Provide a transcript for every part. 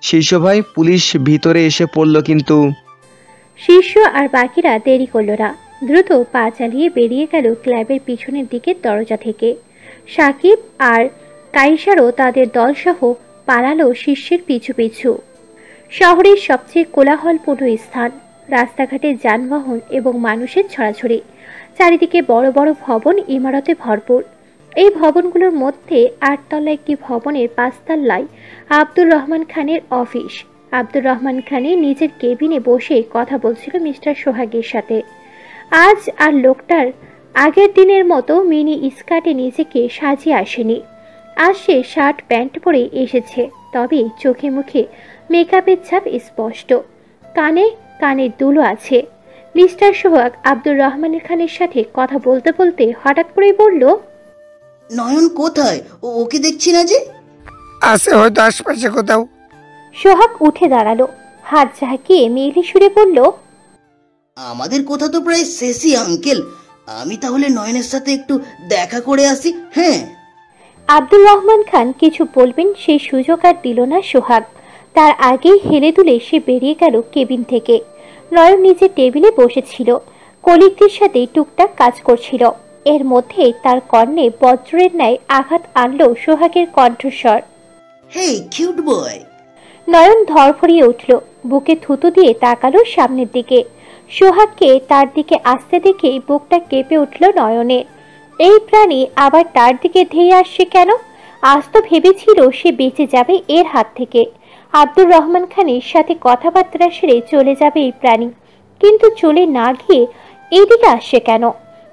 শীর্ষ ভাই, পুলিশ ভিতরে এসে পড়ল কিন্তু। শীর্ষ আর বাকিরা দেরি করল না, দ্রুত পা চালিয়ে বেরিয়ে গেল ক্লাবের পিছনের দিকের দরজা থেকে। সাকিব আর কাইসারও তাদের দলসহ পালালো শীর্ষের পিছু পিছু। শহরের সবচেয়ে কোলাহলপূর্ণ স্থান, রাস্তাঘাটে যানবাহন এবং মানুষের ছড়াছড়ি, চারিদিকে বড় বড় ভবন ইমারতে ভরপুর। এই ভবনগুলোর মধ্যে 8 তলা একটি ভবনের 5 তলায় আব্দুর রহমান খানের অফিস। আব্দুর রহমান খানের নিজের কেবিনে বসে কথা বলছিল মিস্টার সোহাগের সাথে। আজ আর লোকটার আগের দিনের মতো মিনি স্কার্টে নিজেকে সাজিয়ে আসেনি। আজ সে শার্ট প্যান্ট পরে এসেছে, তবে চোখে মুখে মেকআপের ছাপ স্পষ্ট। কানে কানের দুলও আছে। মিস্টার সোহাগ আব্দুর রহমান খানের সাথে কথা বলতে বলতে হঠাৎ করে বলল, নয়ন কোথায়? ওকে দেখছি না যে। আছে হয়তো আশপাশে কোথাও। সোহাগ উঠে দাঁড়ালো, হাত ঝাঁকিয়ে মেয়েলি সুরে বলল, আমাদের কথা তো প্রায় শেষই আঙ্কেল। আমি তাহলে নয়নের সাথে একটু দেখা করে আসি। হ্যাঁ। আব্দুর রহমান খান কিছু বলবেন সেই সুযোগ আর দিল না সোহাগ। তার আগেই হেলে দুলে সে বেরিয়ে গেল কেবিন থেকে। নয়ন নিজের টেবিলে বসেছিল, কলিগদের সাথে টুকটাক কাজ করছিল। এর মধ্যে তার কর্ণে বজ্রের ন্যায় আঘাত আনল সোহাগের কণ্ঠস্বর। হেই কিউট বয়। নয়ন ধরফরিয়ে উঠল, বুকে থুতু দিয়ে তাকালো সামনের দিকে। সোহাগকে তার দিকে আসতে দেখেই বুকটা কেঁপে উঠল নয়নে। এই প্রাণী আবার তার দিকে ধেয়ে আসছে কেন? আজ তো ভেবেছিল সে বেঁচে যাবে এর হাত থেকে। আব্দুর রহমান খানের সাথে কথাবার্তা সেরে চলে যাবে এই প্রাণী, কিন্তু চলে না গিয়ে এইদিকে আসছে কেন?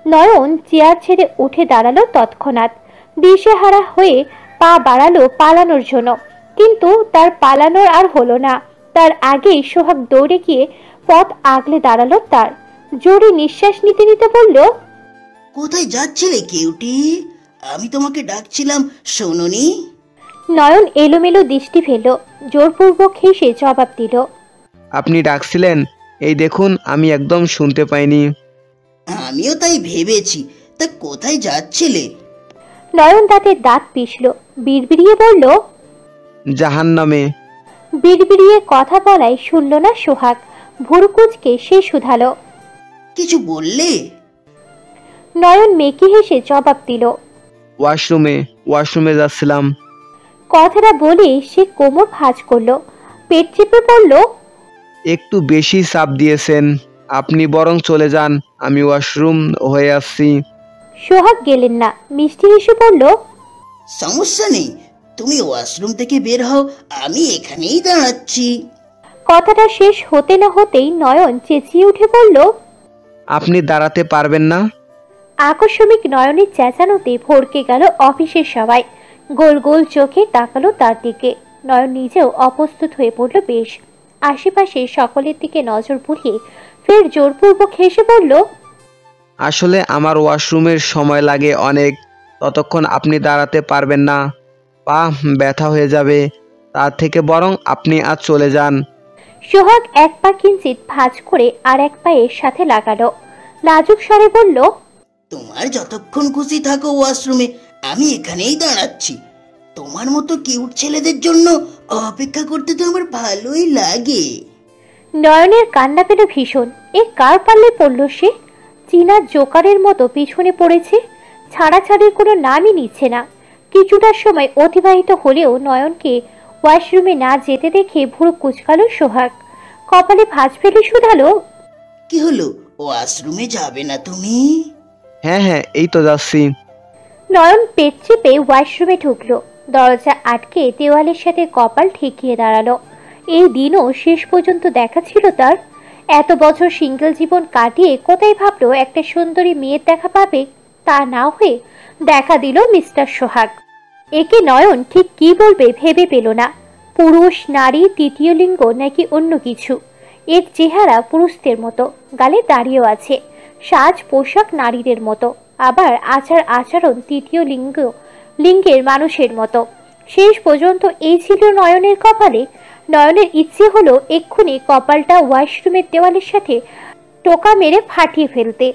নয়ন চেয়ার ছেড়ে উঠে দাঁড়ালো তৎক্ষণাৎ। দিশেহারা হয়ে পা বাড়ালো পালানোর জন্য, কিন্তু তার পালানোর আর হলো না। তার আগেই সোহাগ দৌড়ে গিয়ে পথ আগলে দাঁড়ালো তার। জোরে নিঃশ্বাস নিতে নিতে বলল, কোথায় যাচ্ছিলে কিউটি? আমি তোমাকে ডাকছিলাম, শোনোনি? নয়ন এলোমেলো দৃষ্টি ফেলল, জোরপূর্বক হেসে জবাব দিল, আপনি ডাকছিলেন? এই দেখুন, আমি একদম শুনতে পাইনি। আমিও তাই ভেবেছি। তা কোথায় যাচ্ছিলে? নয়ন দাঁতের দাঁত পিষল, বিড়বিড়িয়ে বলল, জাহান্নামে। বিড়বিড়িয়ে কথা বলায় শুনল না সোহাগ। ভুরুকুচকে সে শুধালো, কিছু বললে? নয়ন মেকি হেসে জবাব দিল, ওয়াশরুমে যাচ্ছিলাম। কথাটা বলে সে কোমর ভাঁজ করলো, পেট চেপে পড়ল। একটু বেশি চাপ দিয়েছেন, আপনি বরং চলে যান, আমি ওয়াশরুম হয়ে আসছি। সোহাগ গেলেন না, মিষ্টি হেসে বলল, সমস্যা নেই, তুমি ওয়াশরুম থেকে বের হও, আমি এখানেই দাঁড়াচ্ছি। কথাটা শেষ হতে না হতেই নয়ন চেঁচিয়ে উঠে বলল, আপনি দাঁড়াতে পারবেন না। আকস্মিক নয়নের চেঁচানোতে ভড়কে গেল অফিসের সবাই। গোল গোল চোখে তাকালো তার দিকে। নয়ন নিজেও অপ্রস্তুত হয়ে পড়ল বেশ। আশেপাশে সকলের দিকে নজর বুলিয়ে ফের জোরপূর্বক হেসে বলল, আসলে আমার ওয়াশরুমের সময় লাগে অনেক, ততক্ষণ আপনি দাঁড়াতে পারবেন না, পা ব্যথা হয়ে যাবে। তার থেকে বরং আপনি আজ চলে যান। সোহাগ এক পা কিঞ্চিত ভাঁজ করে আর এক পায়ের সাথে লাগালো, লাজুক স্বরে বলল, তোমার যতক্ষণ খুশি থাকো ওয়াশরুমে, আমি এখানেই দাঁড়াচ্ছি। তোমার মতো কিউট ছেলেদের জন্য অপেক্ষা করতে তো আমার ভালোই লাগে। নয়নের কান্না পেল ভীষণ। এ কার পাল্লে পড়ল সে? চীনা জোকারের মতো পিছনে পড়েছে, ছাড়াছাড়ির কোনো নামই নিচ্ছে না। কিছুটা সময় অতিবাহিত হলেও নয়নকে ওয়াশরুমে না যেতে দেখে ভুরু কুচকালো সোহাগ। কপালে ভাঁজ ফেলে শুধালো, কি হলো, ওয়াশরুমে যাবে না তুমি? হ্যাঁ, এই তো যাচ্ছি। নয়ন পেট চেপে ওয়াশরুমে ঢুকলো, দরজা আটকে দেওয়ালের সাথে কপাল ঠেকিয়ে দাঁড়ালো। এই দিনও শেষ পর্যন্ত দেখা ছিল তার। এত বছর সিঙ্গেল জীবন কাটিয়ে কোথায় ভাবলো একটা সুন্দরী মেয়ের দেখা পাবে, তা না হয়ে দেখা দিল মিস্টার সোহাগ। একে নয়ন ঠিক কি বলবে ভেবে পেল না। পুরুষ, নারী, তৃতীয় লিঙ্গ নাকি অন্য কিছু। এর চেহারা পুরুষদের মতো, গালে দাঁড়িয়েও আছে, সাজ পোশাক নারীদের মতো, আবার আচার আচরণ তৃতীয় লিঙ্গের মানুষের মতো। শেষ পর্যন্ত এই ছিল নয়নের কপালে। নয়নের ইচ্ছে হলো এক্ষুনি কপালটা ওয়াশরুমের দেওয়ালের সাথে টোকা মেরে ফাটিয়ে ফেলতে।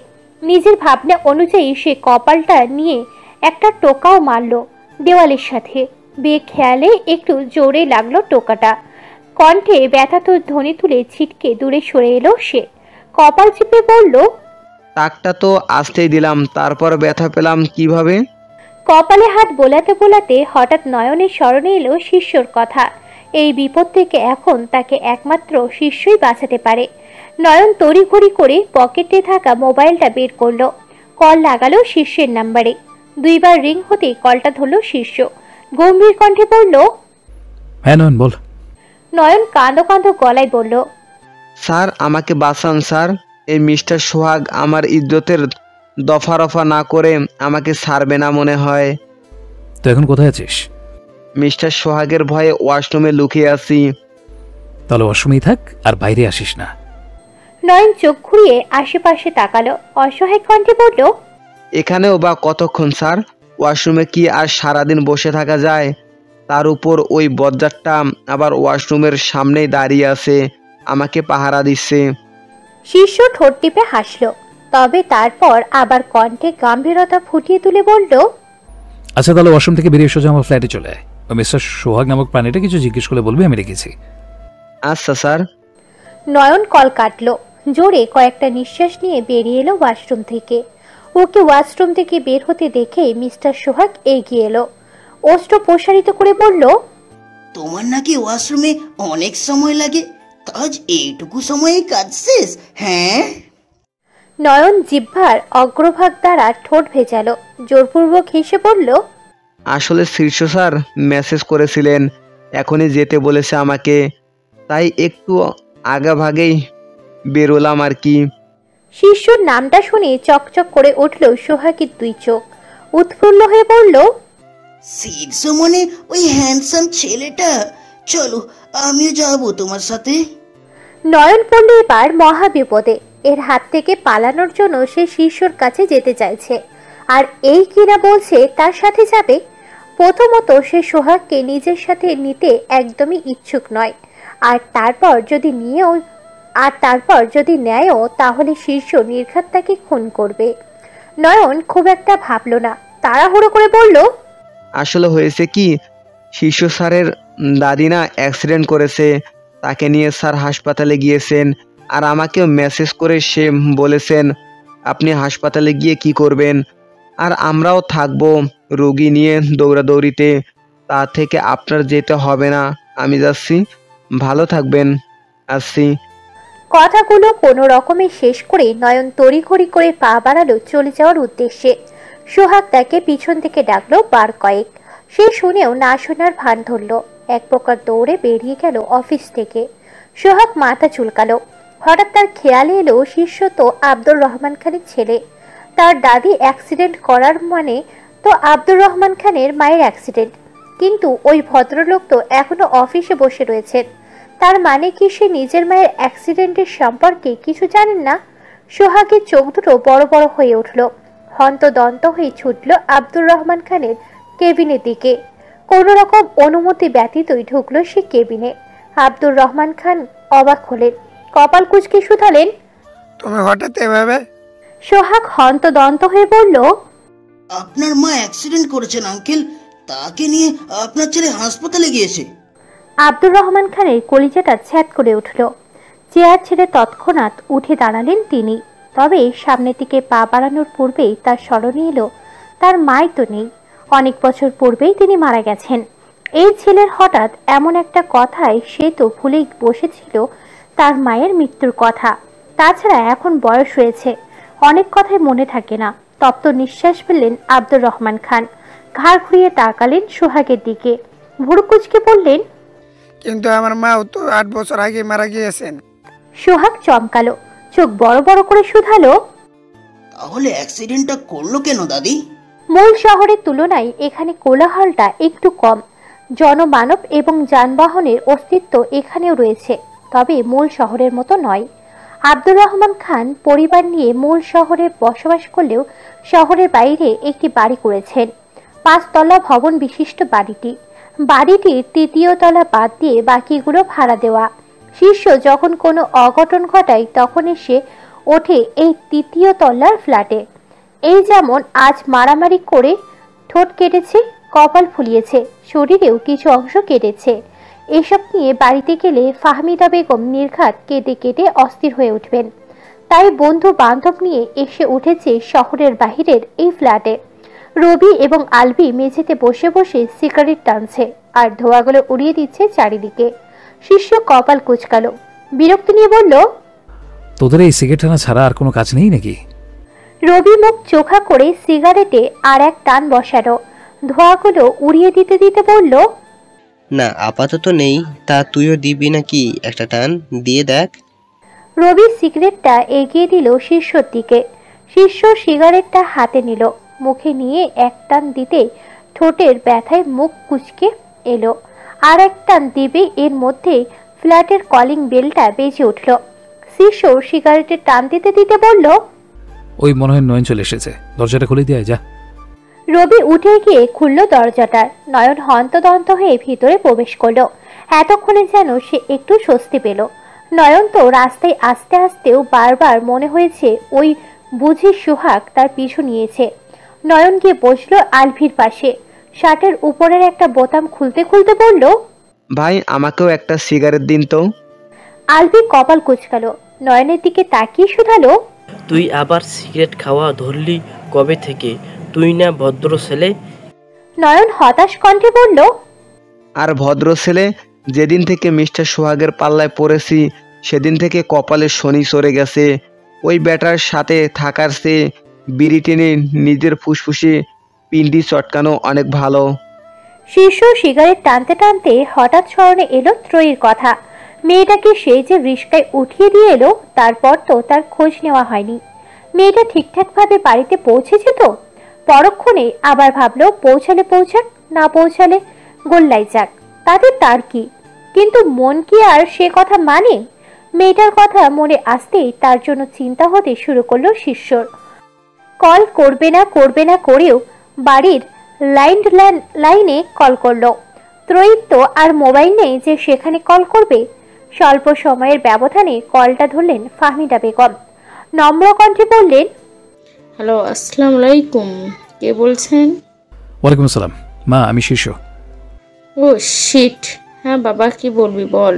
নিজের ভাবনা অনুযায়ী সে কপালটা নিয়ে একটা টোকাও মারল দেওয়ালের সাথে। বেখেয়ালে একটু জোরে লাগলো টোকাটা। কণ্ঠে ব্যথাতুর ধ্বনি তুলে ছিটকে দূরে সরে এলো সে। কপাল চিপে বলল, টাকটা তো আসতেই দিলাম, তারপর ব্যথা পেলাম কিভাবে? কপালে হাত বোলাতে বোলাতে হঠাৎ নয়নের স্মরণে এলো শিষ্যর কথা। এই বিপদ থেকে এখন তাকে একমাত্র শিষ্যই বাঁচাতে পারে। নয়ন তড়িঘড়ি করে পকেটে থাকা মোবাইলটা বের করলো। কল লাগালো শিষ্যের নাম্বারে। 2 বার রিং হতেই কলটা ধরল শিষ্য। গম্ভীর কণ্ঠে বলল, হ্যাঁ নয়ন বল। নয়ন কাঁদো কাঁদো গলায় বলল, স্যার আমাকে বাঁচান স্যার, এই মিস্টার সোহাগ আমার ইজ্জতের দফা রফা না করে আমাকে ছাড়বে না মনে হয়। তো এখন কোথায় আছিস? মিস্টার সোহাগের ভয়ে ওয়াশরুমে লুকিয়ে আছি। তাহলে অসময়ই থাক আর বাইরে আসিস না। নয়ন চোখ ঘুরিয়ে আশেপাশে তাকালো। অসহায় কণ্ঠে বলল, এখানেও বা কতক্ষণ স্যার? ওয়াশরুমে কি আর সারাদিন বসে থাকা যায়? তার উপর ওই বজ্জাতটা আবার ওয়াশরুমের সামনেই দাঁড়িয়ে আছে, আমাকে পাহারা দিচ্ছে। শিষ্য ঠোঁট টিপে হাসল, তবে তারপর আবার কণ্ঠে গম্ভীরতা ফুটিয়ে তুলে বলল, আচ্ছা তাহলে ওয়াশরুম থেকে বেরিয়ে সোজা আমার ফ্ল্যাটে চলে আয়। ওই মিস্টার সোহাগ নামক প্রাণীটা কিছু জিজ্ঞেস করলে বলবি আমি রেখেছি। আচ্ছা স্যার। নয়ন কল কাটলো। জোরে কয়েকটা নিঃশ্বাস নিয়ে বেরিয়ে এলো ওয়াশরুম থেকে। ওকে ওয়াশরুম থেকে বের হতে দেখে মিস্টার সোহাগ এগিয়ে এলো। অস্ত্র প্রসারিত করে বলল, তোমার নাকি ওয়াশরুমে অনেক সময় লাগে, কাজ এইটুকু সময়ে কাজ শেষ? হ্যাঁ। নয়ন জিহ্বার অগ্রভাগ দ্বারা ঠোঁট ভেজালো। জোরপূর্বক হেসে বলল, আসলে শীর্ষ স্যার মেসেজ করেছিলেন, এখনই যেতে বলেছে আমাকে, তাই একটু আগাভাগেই বেরোলাম আর কি। শিষ্যর নামটা শুনে চকচক করে উঠল সোহাগের 2 চোখ। উৎফুল্ল হয়ে বলল, শীর্ষ মনে ওই হ্যান্ডসাম ছেলেটা, চলো আমিও যাবো তোমার সাথে। নয়ন পড়ল এবার মহা বিপদে। এর হাত থেকে পালানোর জন্য সে শিষ্যর কাছে যেতে চাইছে, আর এই কিনা বলছে তার সাথে যাবে। প্রথমত সে সোহাগকে নিজের সাথে নিতে একদমই ইচ্ছুক নয়, আর তারপর যদি নেয়ও তাহলে শীর্ষ নির্ঘাত তাকে খুন করবে। নয়ন খুব একটা ভাবল না, তাড়াহুড়ো করে বলল, আসলে হয়েছে কি, শীর্ষ স্যারের দাদি না অ্যাক্সিডেন্ট করেছে, তাকে নিয়ে স্যার হাসপাতালে গিয়েছেন, আর আমাকেও মেসেজ করে সে বলেছেন আপনি হাসপাতালে গিয়ে কি করবেন, আর আমরাও থাকবো রোগী নিয়ে দৌড়াদৌড়িতে, তা থেকে আপনার যেতে হবে না, আমি যাচ্ছি, ভালো থাকবেন, আসছি। কথাগুলো কোনো রকমে শেষ করে নয়ন তড়িঘড়ি করে পা বাড়ালো চলে যাওয়ার উদ্দেশ্যে। সোহাগ তাকে পিছন থেকে ডাকলো বার কয়েক। সে শুনেও না শোনার ভান ধরল। এক প্রকার দৌড়ে বেরিয়ে গেল অফিস থেকে। সোহাগ মাথা চুলকালো। হঠাৎ তার খেয়ালে এলো শিষ্য তো আব্দুর রহমান খানের ছেলে। তার দাদি অ্যাক্সিডেন্ট করার মানে তো আব্দুর রহমান খানের মায়ের অ্যাক্সিডেন্ট, কিন্তু ওই ভদ্রলোক তো এখনো অফিসে বসে রয়েছেন। তার মানে কি সে নিজের মায়ের অ্যাক্সিডেন্টের সম্পর্কে কিছু জানেন না? সোহাগের চোখ দুটো বড় বড় হয়ে উঠল। হন্তদন্ত হয়ে ছুটল আব্দুর রহমান খানের কেবিনের দিকে। কোনো রকম অনুমতি ব্যতীতই ঢুকলো সে কেবিনে। আব্দুর রহমান খান অবাক হলেন, কপাল কুঁচকে শুধালেন, তুমি হঠাৎ এভাবে? সোহাগ হন্তদন্ত হয়ে বলল, আপনার মা অ্যাক্সিডেন্ট করেছেন আঙ্কেল, তাকে নিয়ে আপনার ছেলে হাসপাতালে গিয়েছে। আব্দুর রহমান খানের কলিজাটা ছ্যাদ করে উঠল। চেয়ার ছেড়ে তৎক্ষণাৎ উঠে দাঁড়ালেন তিনি। তবে সামনের দিকে পা বাড়ানোর পূর্বেই তার স্মরণে এলো তার মাই তো নেই, অনেক বছর পূর্বেই তিনি মারা গেছেন। এই ছেলের হঠাৎ এমন একটা কথায় সে তো ভুলেই বসেছিল তার মায়ের মৃত্যুর কথা। তাছাড়া এখন বয়স হয়েছে, অনেক কথাই মনে থাকে না। তপ্ত নিঃশ্বাস ফেললেন আব্দুর রহমান খান। ঘাড় ঘুরিয়ে তাকালেন সোহাগের দিকে। ভুরু কুঁচকে বললেন, কিন্তু আমার মাও তো 8 বছর আগে মারা গিয়েছেন। সোহাগ চমকালো, চোখ বড় বড় করে শুধালো, তাহলে অ্যাক্সিডেন্টটা করলো কেন দাদি? মূল শহরের তুলনায় এখানে কোলাহলটা একটু কম। জনমানব এবং যানবাহনের অস্তিত্ব এখানেও রয়েছে, তবে মূল শহরের মতো নয়। আব্দুর রহমান খান পরিবার নিয়ে মূল শহরে বসবাস করলেও শহরের বাইরে একটি বাড়ি করেছেন। 5 তলা ভবন বিশিষ্ট বাড়িটির 3য় তলা বাদ দিয়ে বাকিগুলো ভাড়া দেওয়া। শিষ্য যখন কোনো অঘটন ঘটায় তখন এসে ওঠে এই 3য় তলার ফ্ল্যাটে। এই যেমন আজ মারামারি করে ঠোঁট কেটেছে, কপাল ফুলিয়েছে, শরীরেও কিছু অংশ কেটেছে। এসব নিয়ে বাড়িতে গেলে ফাহমিদা বেগম নির্ঘাত কেঁদে কেটে অস্থির হয়ে উঠবেন। তাই বন্ধু বান্ধব নিয়ে এসে উঠেছে শহরের বাহিরের এই ফ্ল্যাটে। রবি এবং আলবি মেঝেতে বসে বসে সিগারেট টানছে আর ধোঁয়াগুলো উড়িয়ে দিচ্ছে চারিদিকে। শিষ্য কপাল কুঁচকালো, বিরক্তি নিয়ে বলল, তোদের এই সিগারেট টানা ছাড়া আর কোনো কাজ নেই নাকি? রবি মুখ চোখা করে সিগারেটে আর এক টান বসালো, ধোঁয়াগুলো উড়িয়ে দিতে দিতে বলল, না আপাতত নেই, তা তুইও দিবি নাকি একটা টান দিয়ে দেখ। রবি সিগারেটটা এগিয়ে দিল শিষ্যর দিকে। শিষ্য সিগারেটটা হাতে নিল, মুখে নিয়ে এক টান দিতে ঠোঁটের ব্যথায় মুখ কুঁচকে এলো। আর এক টান দিবে এর মধ্যে ফ্ল্যাটের কলিং বেলটা বেজে উঠল। শিষ্য সিগারেটের টান দিতে দিতে বলল, ওই মনে হয় নয়ন চলে এসেছে, দরজাটা খুলে দিয়ে যা। রবি উঠে গিয়ে খুলল দরজাটার। নয়ন হন্তদন্ত হয়ে ভিতরে প্রবেশ করলো। এতক্ষণে যেন সে একটু স্বস্তি পেল। নয়ন তো রাস্তায় আস্তে আস্তেও বারবার মনে হয়েছে ওই বুঝি সোহাগ তার পিছু নিয়েছে। নয়ন গিয়ে বসলো আলভির পাশে। শার্টের উপরের একটা বোতাম খুলতে খুলতে বলল, ভাই আমাকেও একটা সিগারেট দিন তো। আলভি কপাল কুঁচকালো, নয়নের দিকে তাকিয়ে শুধালো, তুই আবার সিগারেট খাওয়া ধরলি কবে থেকে? তুই না ভদ্র ছেলে? নয়ন হতাশ কণ্ঠে বলল, আর ভদ্র ছেলে? যেদিন থেকে মিস্টার সোহাগের পাল্লায় পড়েছি সেদিন থেকে কপালে শনি সরে গেছে। ওই ব্যাটার সাথে থাকার চেয়ে বিড়ি টেনে নিজের ফুসফুসে পিন্ডি চটকানো অনেক ভালো। শীর্ষ সিগারেট টানতে টানতে হঠাৎ স্মরণে এলো ত্রয়ীর কথা। মেয়েটাকে সে যে রিস্কায় উঠিয়ে দিয়ে এলো, তারপর তো তার খোঁজ নেওয়া হয়নি। মেয়েটা ঠিকঠাক ভাবে বাড়িতে পৌঁছেছে তো? পরক্ষণে আবার ভাবলো পৌঁছালে পৌঁছাক, না পৌঁছালে গোল্লাই যাক, তাদের তার কি। কিন্তু মন কি আর সে কথা মানে? মেয়েটার কথা মনে আসতেই তার জন্য চিন্তা হতে শুরু করলো শিষ্যর। কল করবে না করেও বাড়ির লাইনে কল করলো। ত্রয়ীর তো আর মোবাইল নেই যে সেখানে কল করবে। স্বল্প সময়ের ব্যবধানে কলটা ধরলেন ফাহমিদা বেগম। নম্র কণ্ঠে বললেন, হ্যালো, আসসালামু আলাইকুম, কে বলছেন? ওয়ালাইকুম আসসালাম মা, আমি শীর্ষ। ও শিট, হ্যাঁ বাবা কি বলবি বল।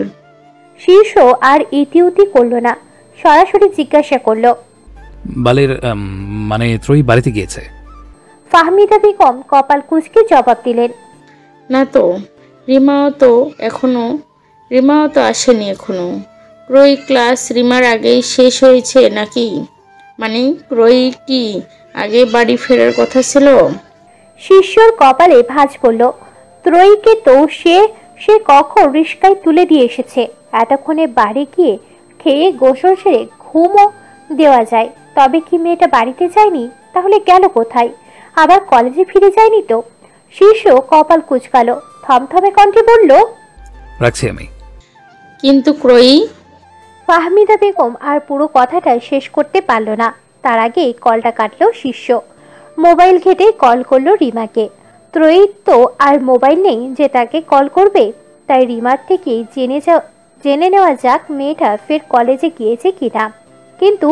শীর্ষ আর ইতিউতি করলো না, সরাসরি জিজ্ঞাসা করলো, বালের মানে ত্রয়ী বাড়িতে গিয়েছে? ফাহমিদা বেগম কপাল কুঁচকে জবাব দিলেন, না তো, রিমাও তো আসেনি এখনো। ক্রয় ক্লাস রিমার আগেই শেষ হয়েছে নাকি? মানে ক্রয় কি আগে বাড়ি ফেরার কথা ছিল? শিষ্যর কপালে ভাঁজ পড়ল। ত্রয়ীকে তো সে কখন রিস্কায় তুলে দিয়ে এসেছে। এতক্ষণে বাড়ি গিয়ে খেয়ে গোসল সেরে ঘুমও দেওয়া যায়। তবে কি মেয়েটা বাড়িতে যায়নি? তাহলে গেল কোথায়? আবার কলেজে ফিরে যায়নি তো? শিষ্য কপাল কুঁচকালো, থমথমে কণ্ঠে বলল, রাখছি আমি। কিন্তু ক্রয়ী। ফাহমিদা বেগম আর পুরো কথাটা শেষ করতে পারল না। তার আগেই কলটা কাটলো শিষ্য। মোবাইল ঘেটে কল করলো রিমাকে। ত্রয়ীর তো আর মোবাইল নেই যে তাকে কল করবে। তাই রিমার থেকে জেনে নেওয়া যাক মেয়েটা ফের কলেজে গিয়েছে কিনা। কিন্তু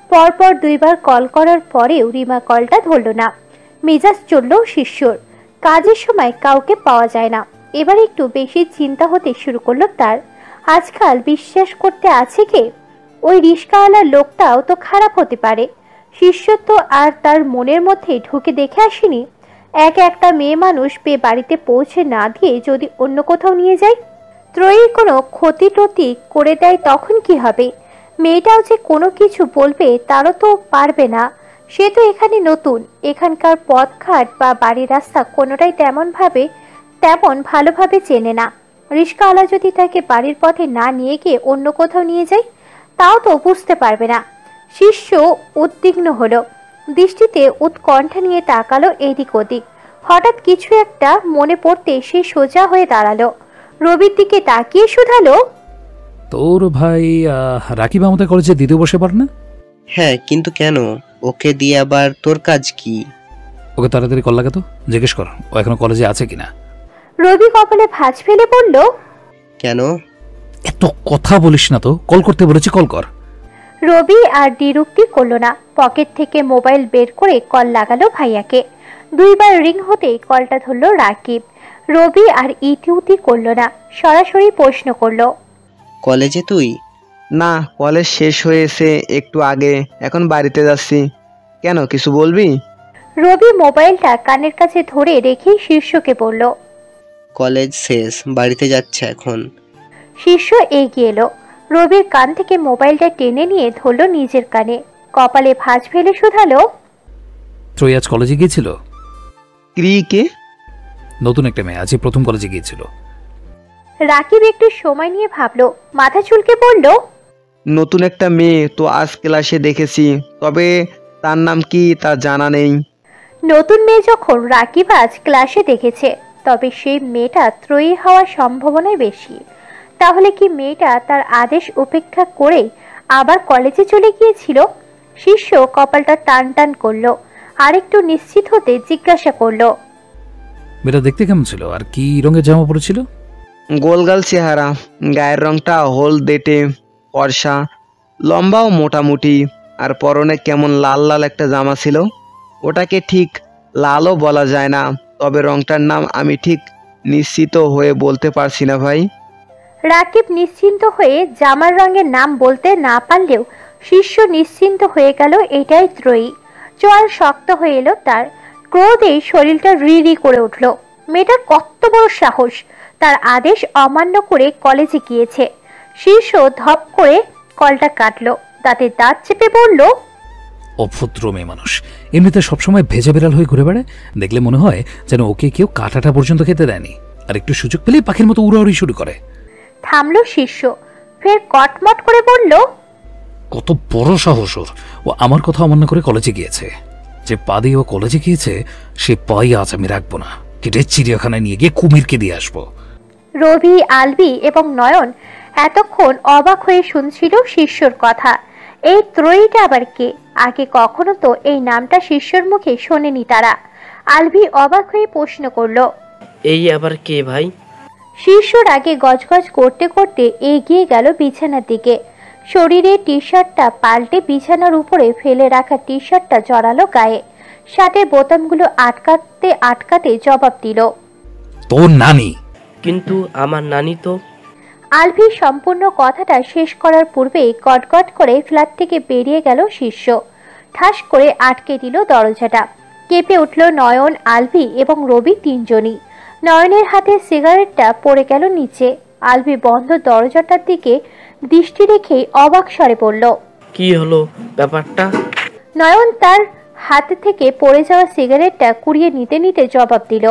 পরপর দুইবার কল করার পরেও রিমা কলটা ধরল না। মেজাজ চলল শিষ্যর। কাজের সময় কাউকে পাওয়া যায় না। এবার একটু বেশি চিন্তা হতে শুরু করলো তার। আজকাল বিশ্বাস করতে আছে কে? ওই রিস্কাওয়ালার লোকটাও তো খারাপ হতে পারে। শিষ্য তো আর তার মনের মধ্যে ঢুকে দেখে আসেনি। একটা মেয়ে মানুষ পেয়ে বাড়িতে পৌঁছে না দিয়ে যদি অন্য কোথাও নিয়ে যায়, ত্রয়ীর কোনো ক্ষতি টতি করে দেয়, তখন কি হবে? মেয়েটাও যে কোনো কিছু বলবে তারও তো পারবে না। সে তো এখানে নতুন। এখানকার পথঘাট বা বাড়ির রাস্তা কোনোটাই তেমন ভালোভাবে চেনে না। রিস্কাওয়ালা যদি তাকে বাড়ির পথে না নিয়ে গিয়ে অন্য কোথাও নিয়ে যায়, তাও তো বুঝতে পারবে না। শিষ্য উদ্বিগ্ন হলো। দৃষ্টিতে উৎকণ্ঠা নিয়ে তাকালো এদিক ওদিক। হঠাৎ কিছু একটা মনে পড়তে সে সোজা হয়ে দাঁড়ালো। রবির দিকে তাকিয়ে শুধালো, তোর ভাই রাকিব আমাদের কলেজে দ্বিতীয় বর্ষে পড়ে না? হ্যাঁ, কিন্তু কেন? ওকে দিয়ে আবার তোর কাজ কি? ওকে তাড়াতাড়ি কল লাগাতো, জিজ্ঞেস কর ও এখনো কলেজে আছে কিনা। রবি কপালে ভাঁজ ফেলে বলল, কেন? এত কথা বলিস না তো, কল করতে বলেছি, কল কর। রবি আর দ্বিরুক্তি করলো না। পকেট থেকে মোবাইল বের করে কল লাগালো ভাইয়াকে। দুইবার রিং হতেই কলটা ধরলো রাকিব। রবি আর ইতিউতি করলো না, সরাসরি প্রশ্ন করলো। কলেজে তুই? না, কলেজ শেষ হয়েছে একটু আগে, এখন বাড়িতে যাচ্ছি। কেন, কিছু বলবি? রবি মোবাইলটা কানের কাছে ধরে রেখে শীর্ষকে বলল। কলেজ শেষ, বাড়িতে যাচ্ছে এখন। শীর্ষ এগিয়ে এলো, রবির কান থেকে মোবাইলটা টেনে নিয়ে ধরল নিজের কানে, কপালে ভাঁজ ফেলে শুধালো। ত্রয়ী আজ কলেজে গিয়েছিল? কে? নতুন একটা মেয়ে আজই প্রথম কলেজে গিয়েছিল। রাকিব একটু সময় নিয়ে ভাবলো, মাথা চুলকে বলল। নতুন একটা মেয়ে তো আজ ক্লাসে দেখেছি, তবে তার নাম কি তা জানা নেই। নতুন মেয়ে যখন রাকিব আজ ক্লাসে দেখেছে, তবে সেই মেয়েটা ত্রয়ী হওয়ার সম্ভাবনাই বেশি। তাহলে কি মেয়েটা তার আদেশ উপেক্ষা করে আবার কলেজে চলে গিয়েছিল? শীর্ষ কপালটা টান টান করলো, আরেকটু নিশ্চিত হতে জিজ্ঞাসা করলো। মেয়েটা দেখতে কেমন ছিল আর কি রঙের জামা পরেছিল? গোলগাল চেহারা, গায়ের রংটা হলদেটে ফর্সা, লম্বাও মোটামুটি, আর পরনে কেমন লাল লাল একটা জামা ছিল। ওটাকে ঠিক লালও বলা যায় না, তবে রংটার নাম আমি ঠিক নিশ্চিত হয়ে বলতে পারছি না ভাই। রাকিব নিশ্চিন্ত হয়ে জামার রঙের নাম বলতে না পারলেও শীর্ষ নিশ্চিন্ত হয়ে গেল এটাই ত্রয়ী। চোয়াল শক্ত হয়ে এলো তার, ক্রোধে শরীরটা রি করে উঠল। মেয়েটার কত বড় সাহস, তার আদেশ অমান্য করে কলেজে গিয়েছে। শীর্ষ ধপ করে কলটা কাটলো, দাঁতে দাঁত চেপে বলল। অভদ্র মেয়ে মানুষ, এমনিতে সবসময় ভেজা বিড়াল হয়ে ঘুরে বেড়ায়, দেখলে মনে হয় যেন ওকে কেউ কাঁটাটা পর্যন্ত খেতে দেয়নি, আর একটু সুযোগ পেলেই পাখির মতো উড়াউড়ি শুরু করে। থামলো শীর্ষ, ফের কটমট করে বলল। কত বড় সাহস ওর! ও আমার কথা অমান্য করে কলেজে গিয়েছে। যে পা দিয়ে ও কলেজে গিয়েছে সে পাই আজ আমি রাখবো না, কেটে চিড়িয়াখানায় নিয়ে গিয়ে কুমিরকে দিয়ে আসবো। রবি, আলবি এবং নয়ন এতক্ষণ অবাক হয়ে শুনছিল শীর্ষর কথা। এই ত্রয়ীটা আবার কে? আগে কখনো তো এই নামটা শীর্ষর মুখে শোনেনি তারা। আলবি অবাক হয়ে প্রশ্ন করলো, এই আবার কে ভাই? শীর্ষর আগে গজগজ করতে করতে এগিয়ে গেল বিছানার দিকে। শরীরে টি শার্টটা পাল্টে বিছানার উপরে ফেলে রাখা টি শার্টটা জড়ালো গায়ে, শার্টের বোতামগুলো আটকাতে আটকাতে জবাব দিল। তোর নানি। কিন্তু আমার নানি তো। আলভি সম্পূর্ণ কথাটা শেষ করার পূর্বেই গটগট করে ফ্ল্যাট থেকে বেরিয়ে গেল শীর্ষ। ঠাস করে আটকে দিল দরজাটা। কেঁপে উঠল নয়ন, আলভি এবং রবি তিনজনই। নয়নের হাতে সিগারেটটা পড়ে গেল নিচে। আলভি বন্ধ দরজাটার দিকে দৃষ্টি রেখেই অবাক স্বরে বলল, কি হলো ব্যাপারটা? নয়ন তার হাতে থেকে পড়ে যাওয়া সিগারেটটা কুড়িয়ে নিতে নিতে জবাব দিল,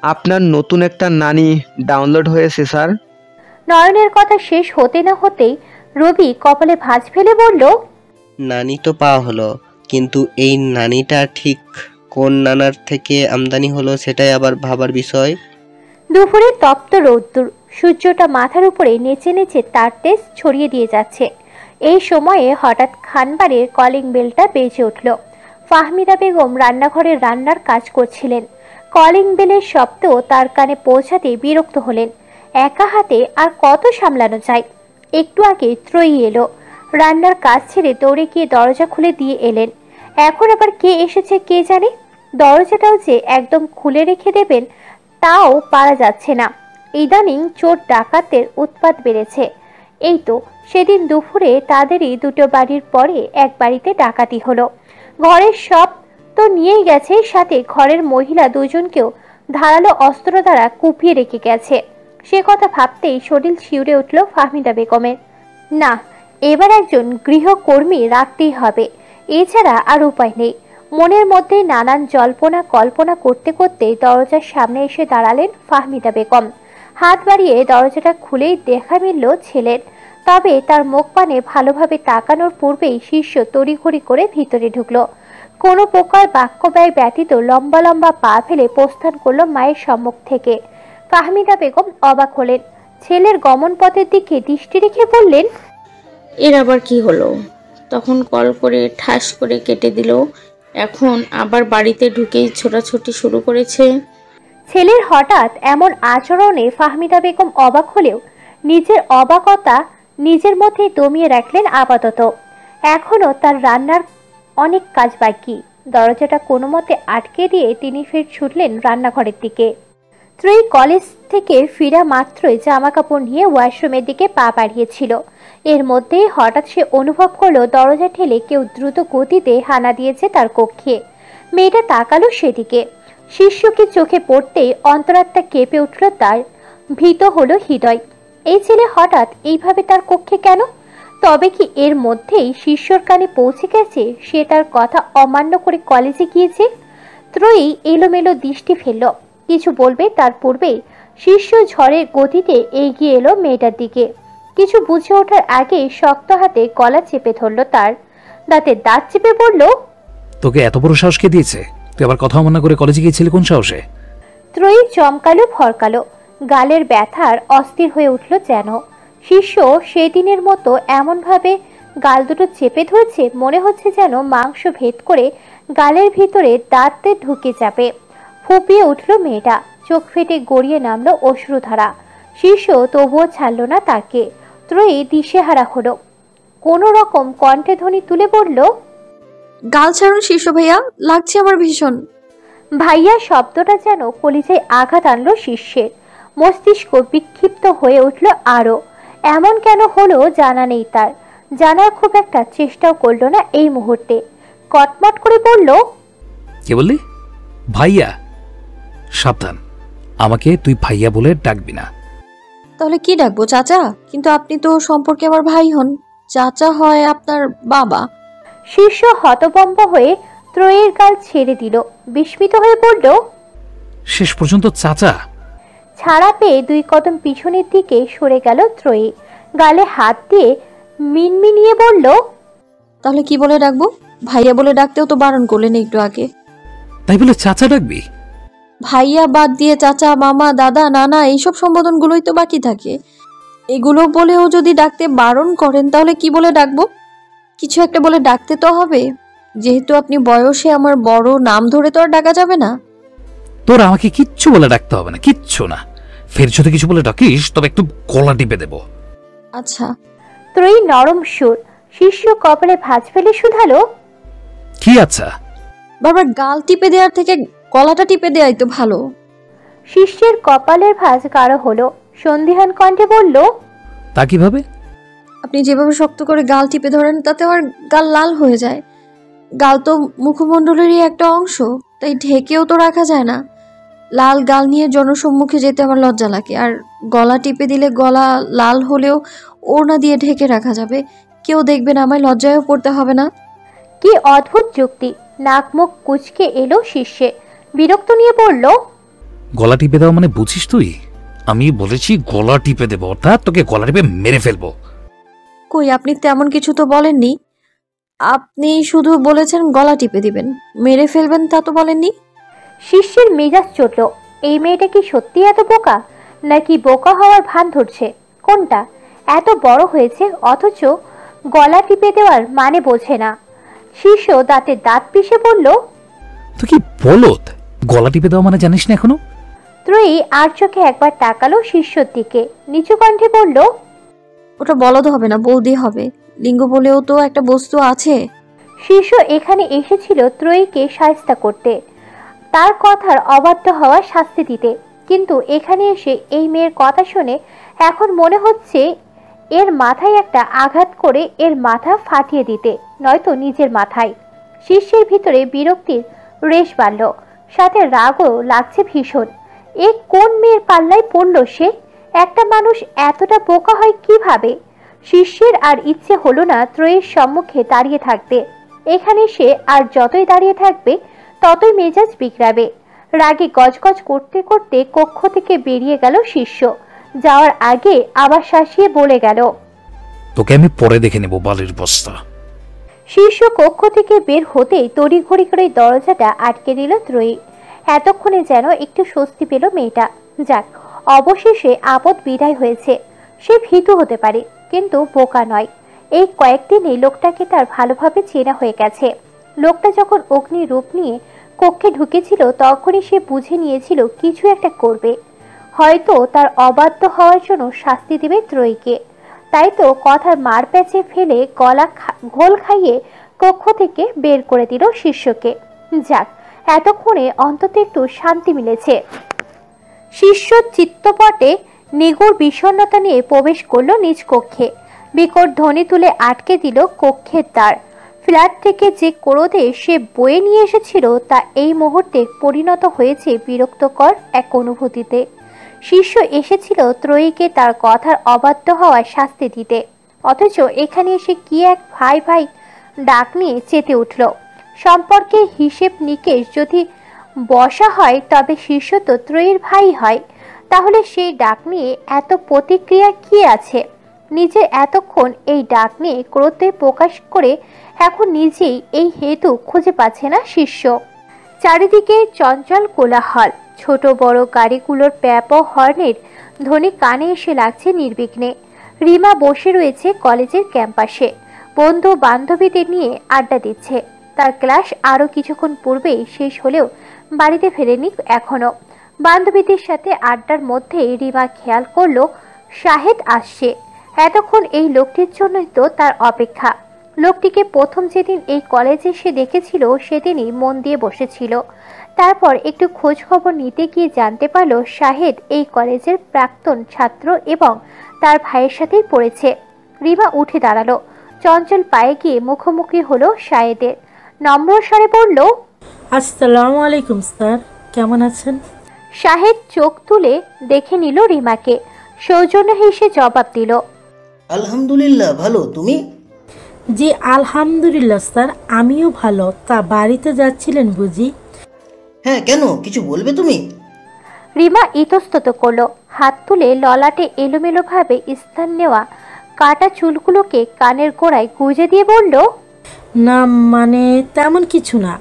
আপনার নতুন একটা নানি ডাউনলোড হয়েছে স্যার। নয়নের কথা শেষ হতে না হতেই রবি কপালে ভাঁজ ফেলে বলল, নানি তো পাওয়া হলো, কিন্তু এই নানিটা ঠিক কোন নানার থেকে আমদানি হলো সেটাই আবার ভাবার বিষয়। দুপুরে তপ্ত রৌদ্দুর, সূর্যটা মাথার উপরে নেচে নেচে তার তেজ ছড়িয়ে দিয়ে যাচ্ছে। এই সময়ে হঠাৎ খানবাড়ির কলিং বেলটা বেজে উঠল। ফাহমিদা বেগম রান্নাঘরে রান্নার কাজ করছিলেন। কলিং বেলের শব্দ তার কানে পৌঁছাতে বিরক্ত হলেন। একা হাতে আর কত সামলানো যায়। একটু আগে ত্রয়ী এলো, রান্নার কাজ ছেড়ে দৌড়ে গিয়ে দরজা খুলে দিয়ে এলেন। এখন আবার কে এসেছে কে জানে। দরজাটাও যে একদম খুলে রেখে দেবেন তাও পারা যাচ্ছে না। ইদানিং চোর ডাকাতের উৎপাত বেড়েছে। এই তো সেদিন দুপুরে তাদেরই দুটো বাড়ির পরে এক বাড়িতে ডাকাতি হলো। ঘরের সব তো নিয়েই গেছে, সাথে ঘরের মহিলা দুজনকেও ধারালো অস্ত্র দ্বারা কুপিয়ে রেখে গেছে। সে কথা ভাবতেই শরীর শিউরে উঠল ফাহমিদা বেগমের। না, এবার একজন গৃহকর্মী রাখতেই হবে, এছাড়া আর উপায় নেই। মনের মধ্যে নানান জল্পনা কল্পনা করতে করতে দরজার সামনে এসে দাঁড়ালেন ফাহমিদা বেগম। হাত বাড়িয়ে দরজাটা খুলেই দেখা মিলল ছেলের। তবে তার মুখ পানে ভালোভাবে তাকানোর পূর্বেই শীর্ষ তড়িঘড়ি করে ভিতরে ঢুকলো। কোনো প্রকার বাক্য ব্যয় ব্যতীত লম্বা লম্বা পা ফেলে প্রস্থান করলো মায়ের সম্মুখ থেকে। ফাহমিদা বেগম অবাক হলেন। ছেলের গমন পথের দিকে দৃষ্টি রেখে বললেন, এর আবার কি হলো? তখন কল করে ঠাস করে কেটে দিল, এখন আবার বাড়িতে ঢুকেই ছোটাছুটি শুরু করেছে। ছেলের হঠাৎ এমন আচরণে ফাহমিদা বেগম অবাক হলেও নিজের অবাকতা নিজের মধ্যে দমিয়ে রাখলেন আপাতত। এখনো তার রান্নার অনেক কাজ বাকি। দরজাটা কোনো মতে আটকে দিয়ে তিনি ফের ছুটলেন রান্নাঘরের দিকে। ত্রয়ী কলেজ থেকে ফিরা মাত্রই জামা কাপড় নিয়ে ওয়াশরুমের দিকে পা বাড়িয়েছিল। এর মধ্যেই হঠাৎ সে অনুভব করলো দরজা ঠেলে কেউ দ্রুত গতিতে হানা দিয়েছে তার কক্ষে। মেয়েটা তাকালো সেদিকে। শিষ্যকে চোখে পড়তেই অন্তরাত্মা কেঁপে উঠল তার। ভীত হলো হৃদয়। এই ছেলে হঠাৎ এইভাবে তার কক্ষে কেন? তবে কি এর মধ্যেই শিষ্যর কানে পৌঁছে গেছে সে তার কথা অমান্য করে কলেজে গিয়েছে? ত্রয়ী এলোমেলো দৃষ্টি ফেলল। কিছু বলবে তার পূর্বেই শিষ্য ঝড়ের গতিতে এগিয়ে এলো মেয়েটার দিকে। কিছু বুঝে ওঠার আগে শক্ত হাতে গলা চেপে ধরল তার। দাঁতে দাঁত চেপে বলল, তোকে এত বড় সাহস কে দিয়েছে? তুই আবার কথা অমান্য করে কলেজে গিয়েছিলি কোন সাহসে? ত্রয়ী চমকালো, ফরকালো, গালের ব্যথার অস্থির হয়ে উঠল যেন। শিষ্য সেদিনের মতো এমনভাবে গাল দুটো চেপে ধরেছে মনে হচ্ছে যেন মাংস ভেদ করে গালের ভিতরে দাঁতে ঢুকে যাবে। ফুপিয়ে উঠল মেয়েটা। চোখ ফেটে গড়িয়ে নামলো অশ্রুধারা। শিষ্য তবুও ছাড়ল না তাকে। ত্রয়ী দিশেহারা হলো। কোনো রকম কণ্ঠে ধ্বনি তুলে বলল, গাল ছাড়ুন শিষ্য ভাইয়া, লাগছে আমার ভীষণ। ভাইয়া শব্দটা যেন কলিজায় আঘাত আনলো শিষ্যের। মস্তিষ্ক বিক্ষিপ্ত হয়ে উঠল আরো। এমন কেন হলো জানা নেই তার। জানার খুব একটা চেষ্টাও করলো না এই মুহূর্তে। কটমট করে বলল, কে বললি? ভাইয়া? সাবধান, আমাকে তুই ভাইয়া বলে ডাকবি না। তাহলে কি ডাকবো? চাচা? কিন্তু আপনি তো সম্পর্কে আমার ভাই হন। চাচা হয় আপনার বাবা। শিষ্য হতভম্ব হয়ে ত্রয়ীর গাল ছেড়ে দিল। বিস্মিত হয়ে বলল, শেষ পর্যন্ত চাচা? ছাড়া পেয়ে 2 কদম পিছনের দিকে সরে গেল ত্রয়ী। গালে হাত দিয়ে মিনমিনিয়ে বলল, তাহলে কি বলে ডাকবো? ভাইয়া বলে ডাকতেও তো বারণ করলেন একটু আগে। তাই বলে চাচা ডাকবি? ভাইয়া বাদ দিয়ে চাচা, মামা, দাদা, নানা এইসব সম্বোধনগুলোই তো বাকি থাকে। এগুলো বলেও যদি ডাকতে বারণ করেন তাহলে কি বলে ডাকবো? কিছু একটা বলে ডাকতে তো হবে। যেহেতু আপনি বয়সে আমার বড়, নাম ধরে তো আর ডাকা যাবে না। তোর আমাকে কিচ্ছু বলে ডাকতে হবে না, কিচ্ছু না। ফের যদি কিছু বলে ডাকিস তবে একটু গলা টিপে দেব। আচ্ছা। ত্রয়ী নরম সুর। শিষ্য কপালে ভাঁজ ফেলে শুধালো, কি আচ্ছা? বারবার গাল টিপে দেওয়ার থেকে গলাটা টিপে দেওয়াই তো ভালো। শিষ্যের কপালের ভাঁজ গাঢ় হলো। সন্দিহান কণ্ঠে বলল, তা কিভাবে? আপনি যেভাবে শক্ত করে গাল টিপে ধরেন তাতে আমার গাল লাল হয়ে যায়। গাল তো মুখমণ্ডলেরই একটা অংশ, তাই ঢেকেও তো রাখা যায় না। লাল গাল নিয়ে জনসম্মুখে যেতে আমার লজ্জা লাগে। আর গলা টিপে দিলে গলা লাল হলেও ওড়না দিয়ে ঢেকে রাখা যাবে, কেউ দেখবে না, আমায় লজ্জায়ও পড়তে হবে না। কি অদ্ভুত যুক্তি। নাক মুখ কুচকে এলো শিষ্যে। বিরক্ত নিয়ে বলল, গলা টিপে দেওয়া মানে বুঝিস তুই? আমি বলেছি গলা টিপে দেবো, অর্থাৎ তোকে গলা টিপে মেরে ফেলবো। কই, আপনি তেমন কিছু তো বলেননি। আপনি শুধু বলেছেন গলা টিপে দিবেন, মেরে ফেলবেন তা তো বলেননি। শিষ্যের মেজাজ চটল। এই মেয়েটা কি সত্যি এত বোকা, নাকি বোকা হওয়ার ভান ধরছে? কোনটা? এত বড় হয়েছে অথচ গলা টিপে দেওয়ার মানে বোঝে না। শিষ্য দাঁতে দাঁত পিষে বলল, তুই কি বলদ? গলা টিপে দেওয়া মানে জানিস না এখনো? ত্রয়ী আর চোখে একবার তাকালো শিষ্যর দিকে। নিচু কণ্ঠে বলল, ওটা বলদ হবে না, বৌদি হবে। লিঙ্গ বলেও তো একটা বস্তু আছে। শিষ্য এখানে এসেছিল ত্রয়ীকে শায়েস্তা করতে, তার কথার অবাধ্য হওয়া শাস্তি দিতে। কিন্তু এখানে এসে এই মেয়ের কথা শুনে এখন মনে হচ্ছে এর মাথায় একটা আঘাত করে এর মাথা ফাটিয়ে দিতে, নয়তো নিজের মাথায়। শিষ্যের ভিতরে বিরক্তির রেশ বাড়ল, সাথে রাগও লাগছে ভীষণ। এ কোন মেয়ের পাল্লায় পড়ল সে? একটা মানুষ এতটা বোকা হয় কিভাবে? শিষ্যের আর ইচ্ছে হলো না ত্রয়ীর সম্মুখে দাঁড়িয়ে থাকতে। এখানে সে আর যতই দাঁড়িয়ে থাকবে ততই মেজাজ বিগড়াবে। রাগে গজগজ করতে করতে কক্ষ থেকে বেরিয়ে গেল শিষ্য। যাওয়ার আগে আবার শাসিয়ে বলে গেল, তোকে আমি পরে দেখে নেব বালির বস্তা। শিষ্য কক্ষ থেকে বের হতেই তড়িঘড়ি করে দরজাটা আটকে দিল ত্রয়ী। এতক্ষণে যেন একটু স্বস্তি পেল মেয়েটা। যাক, অবশেষে আপদ বিদায় হয়েছে। সে ভীতু হতে পারে, কিন্তু বোকা নয়। এই কয়েকদিনে লোকটাকে তার ভালোভাবে চেনা হয়ে গেছে। লোকটা যখন অগ্নি রূপ নিয়ে কক্ষে ঢুকেছিল তখনই সে বুঝে নিয়েছিল কিছু একটা করবে। হয়তো তার অবাধ্য হওয়ার জন্য শাস্তি দেবে ত্রয়ীকে। তাই তো কথার মার প্যাচে ফেলে গলা ঘোল খাইয়ে কক্ষ থেকে বের করে দিল শিষ্যকে। যাক, এতক্ষণে অন্তত একটু শান্তি মিলেছে। শিষ্য চিত্তপটে নিগুড় বিষণ্ণতা নিয়ে প্রবেশ করলো নিজ কক্ষে। বিকট ধ্বনি তুলে আটকে দিল কক্ষের দ্বার। ফ্ল্যাট থেকে যে ক্রোধে সে বয়ে নিয়ে এসেছিল তা এই মুহূর্তে পরিণত হয়েছে বিরক্তকর এক অনুভূতিতে। শিষ্য এসেছিল ত্রয়ীকে তার কথার অবাধ্য হওয়ায় শাস্তি দিতে, অথচ এখানে এসে কি এক ভাই ভাই ডাক নিয়ে চেতে উঠল। সম্পর্কে হিসেব নিকেশ যদি বসা হয় তবে শিষ্য তো ত্রয়ীর ভাই হয়, তাহলে সেই ডাক নিয়ে এত প্রতিক্রিয়া কি আছে? নিজে এতক্ষণ এই ডাক নিয়ে ক্রোধে প্রকাশ করে এখন নিজেই এই হেতু খুঁজে পাচ্ছে না শিষ্য। চারিদিকে চঞ্চল কোলাহল, ছোট বড় গাড়িগুলোর প্যাপ ও হর্নের ধ্বনি কানে এসে লাগছে নির্বিঘ্নে। রিমা বসে রয়েছে কলেজের ক্যাম্পাসে, বন্ধু বান্ধবীদের নিয়ে আড্ডা দিচ্ছে। তার ক্লাস আরো কিছুক্ষণ পূর্বেই শেষ হলেও বাড়িতে ফেরেনি এখনো। বান্ধবীদের সাথে আড্ডার মধ্যেই রিমা খেয়াল করলো শাহেদ আসছে। এতক্ষণ এই লোকটির জন্যই তো তার অপেক্ষা। লোকটিকে প্রথম যেদিন এই কলেজে সে দেখেছিল সেদিনই মন দিয়ে বসেছিল। তারপর একটু খোঁজ খবর নিতে গিয়ে জানতে পারলো শাহেদ এই কলেজের প্রাক্তন ছাত্র এবং তার ভাইয়ের সাথেই পড়েছে। রিমা উঠে দাঁড়ালো, চঞ্চল পায়ে গিয়ে মুখোমুখি হলো শাহেদের। নম্র স্বরে বলল, আসসালামু আলাইকুম স্যার, কেমন আছেন? শাহেদ চোখ তুলে দেখে নিল রিমাকে, সৌজন্য হেসে জবাব দিল, আলহামদুলিল্লাহ ভালো, তুমি? জি আলহামদুলিল্লাহ স্যার, আমিও ভালো। তা বাড়িতে যাচ্ছিলেন বুঝি? হ্যাঁ, কেন, কিছু বলবে তুমি? রিমা ইতস্তত করলো, হাত তুলে ললাটে এলোমেলো ভাবে স্থান নেওয়া কাটা চুলগুলোকে কানের গোড়ায় গুঁজে দিয়ে বলল, না মানে তেমন কিছু না।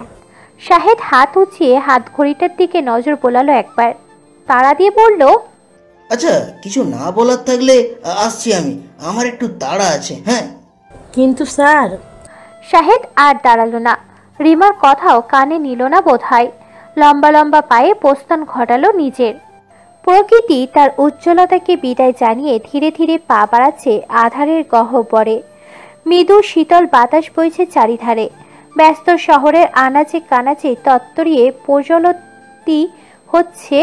শাহেদ হাত উঁচিয়ে হাত ঘড়িটার দিকে নজর বোলালো একবার, তাড়া দিয়ে বলল, আচ্ছা, কিছু না বলার থাকলে আসছি আমি, আমার একটু তাড়া আছে। হ্যাঁ কিন্তু স্যার। শাহেদ আর দাঁড়ালো না, রিমার কথাও কানে নিল না বোধহয়। লম্বা লম্বা পায়ে প্রস্থান ঘটালো নিজের। প্রকৃতি তার উজ্জ্বলতাকে বিদায় জানিয়ে ধীরে ধীরে পা বাড়াচ্ছে আধারের গহ্বরে। মৃদু শীতল বাতাস বইছে চারিধারে। ব্যস্ত শহরের আনাচে কানাচে তত্তরিয়ে প্রজ্বলতি হচ্ছে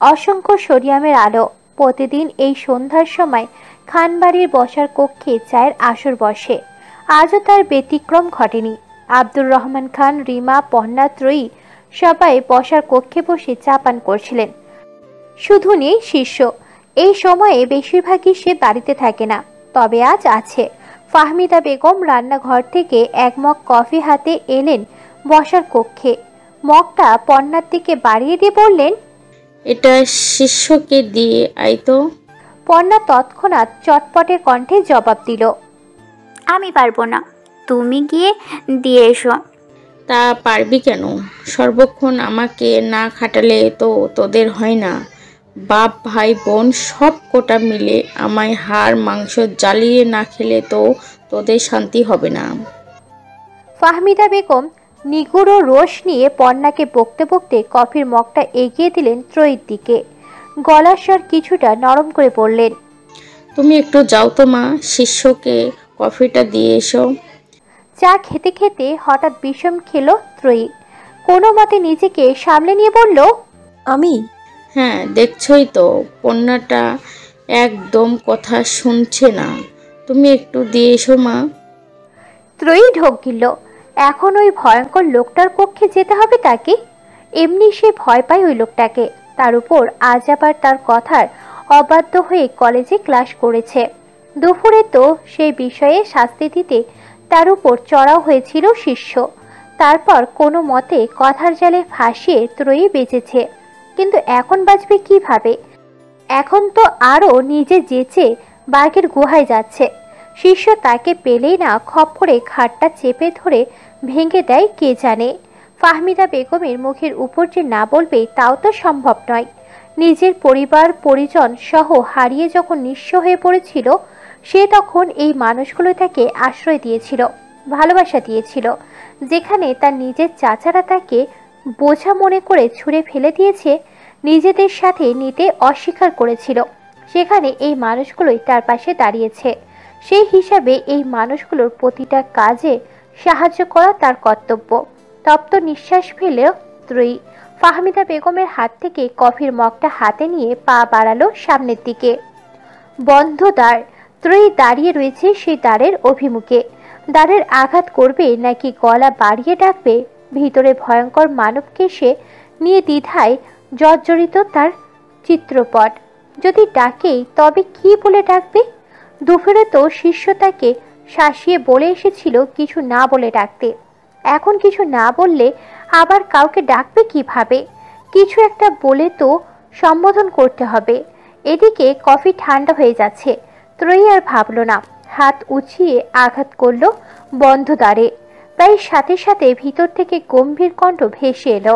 অসংখ্য সোডিয়ামের আলো। প্রতিদিন এই সন্ধ্যার সময় খানবাড়ির বসার কক্ষে চায়ের আসর বসে। আজও তার ব্যতিক্রম ঘটেনি। আব্দুর রহমান খান, রিমা, পর্ণা ত্রয়ী সবাই বসার কক্ষে বসে চা পান করছিলেন। শুধু নেই শিষ্য। এই সময়ে বেশিরভাগই সে বাড়িতে থাকে না, তবে আজ আছে। ফাহমিদা বেগম রান্নাঘর থেকে এক মগ কফি হাতে এলেন বসার কক্ষে। মগটা পর্ণার দিকে বাড়িয়ে দিয়ে বললেন, এটা শিষ্যকে দিয়ে আই তো। পর্ণা তৎক্ষণাৎ চটপটে কণ্ঠে জবাব দিল, আমি পারবো না, তুমি গিয়ে দিয়ে এসো। তা পারবি কেন? সর্বক্ষণ আমাকে না খাটালে তো তোদের হয় না। বাপ ভাই বোন সব কোটা মিলে আমায় হাড় মাংস জ্বালিয়ে না খেলে তো তোদের শান্তি হবে না। ফাহমিদা বেগম নিগুড়ো রোষ নিয়ে পর্ণাকে বকতে বকতে কফির মগটা এগিয়ে দিলেন ত্রয়ীর দিকে। গলার স্বর কিছুটা নরম করে বললেন, তুমি একটু যাও তো মা, শিষ্যকে কফিটা দিয়ে এসো। চা খেতে খেতে হঠাৎ বিষম খেলো ত্রয়ী। কোনো মতে নিজেকে সামলে নিয়ে বলল, আমি? হ্যাঁ, দেখছই তো কন্যাটা একদম কথা শুনছে না। তুমি একটু দিয়ে এসো মা। ত্রয়ী ঢোক গিলল। এখন ওই ভয়ঙ্কর লোকটার কক্ষে যেতে হবে তাকে? এমনি সে ভয় পায় ওই লোকটাকে, তার উপর আজ আবার তার কথার অবাধ্য হয়ে কলেজে ক্লাস করেছে। দুপুরে তো সেই বিষয়ে শাস্তি দিতে তার উপর চড়াও হয়েছিল শিষ্য। তারপর কোনো মতে কথার জালে ফাঁসিয়ে ত্রয়ী বেঁচেছে, কিন্তু এখন বাঁচবে কিভাবে? এখন তো আরও নিজে যেচে বাঘের গুহায় যাচ্ছে। শিষ্য তাকে পেলেই না খপ করে খাটটা চেপে ধরে ভেঙে দেয় কে জানে। ফাহমিদা বেগমের মুখের উপর যে না বলবে তাও তো সম্ভব নয়। নিজের পরিবার পরিজন সহ হারিয়ে যখন নিঃস্ব হয়ে পড়েছিল, সে তখন এই মানুষগুলো তাকে আশ্রয় দিয়েছিল, ভালোবাসা দিয়েছিল। যেখানে তার নিজের চাচারা তাকে বোঝা মনে করে ছুঁড়ে ফেলে দিয়েছে, নিজেদের সাথে নিতে অস্বীকার করেছিল, সেখানে এই মানুষগুলোই তার পাশে দাঁড়িয়েছে। সেই হিসাবে এই মানুষগুলোর প্রতিটা কাজে সাহায্য করা তার কর্তব্য। তপ্ত নিঃশ্বাস ফেলেও ত্রয়ী ফাহমিদা বেগমের হাত থেকে কফির মগটা হাতে নিয়ে পা বাড়ালো সামনের দিকে। বন্ধ দ্বার। ত্রয়ী দাঁড়িয়ে রয়েছে সেই দ্বারের অভিমুখে। দ্বারের আঘাত করবে নাকি গলা বাড়িয়ে ডাকবে, ভিতরে ভয়ঙ্কর মানবকে সে নিয়ে দ্বিধায় জর্জরিত তার চিত্রপট। যদি ডাকেই তবে কি বলে ডাকবে? দুপুরে তো শিষ্য তাকে শাসিয়ে বলে এসেছিল কিছু না বলে ডাকতে। এখন কিছু না বললে আবার কাউকে ডাকবে কিভাবে? কিছু একটা বলে তো সম্বোধন করতে হবে। এদিকে কফি ঠান্ডা হয়ে যাচ্ছে। ত্রয়ী আর ভাবল না, হাত উঁচিয়ে আঘাত করলো বন্ধ দ্বারে। প্রায় সাথে সাথে ভিতর থেকে গম্ভীর কণ্ঠ ভেসে এলো।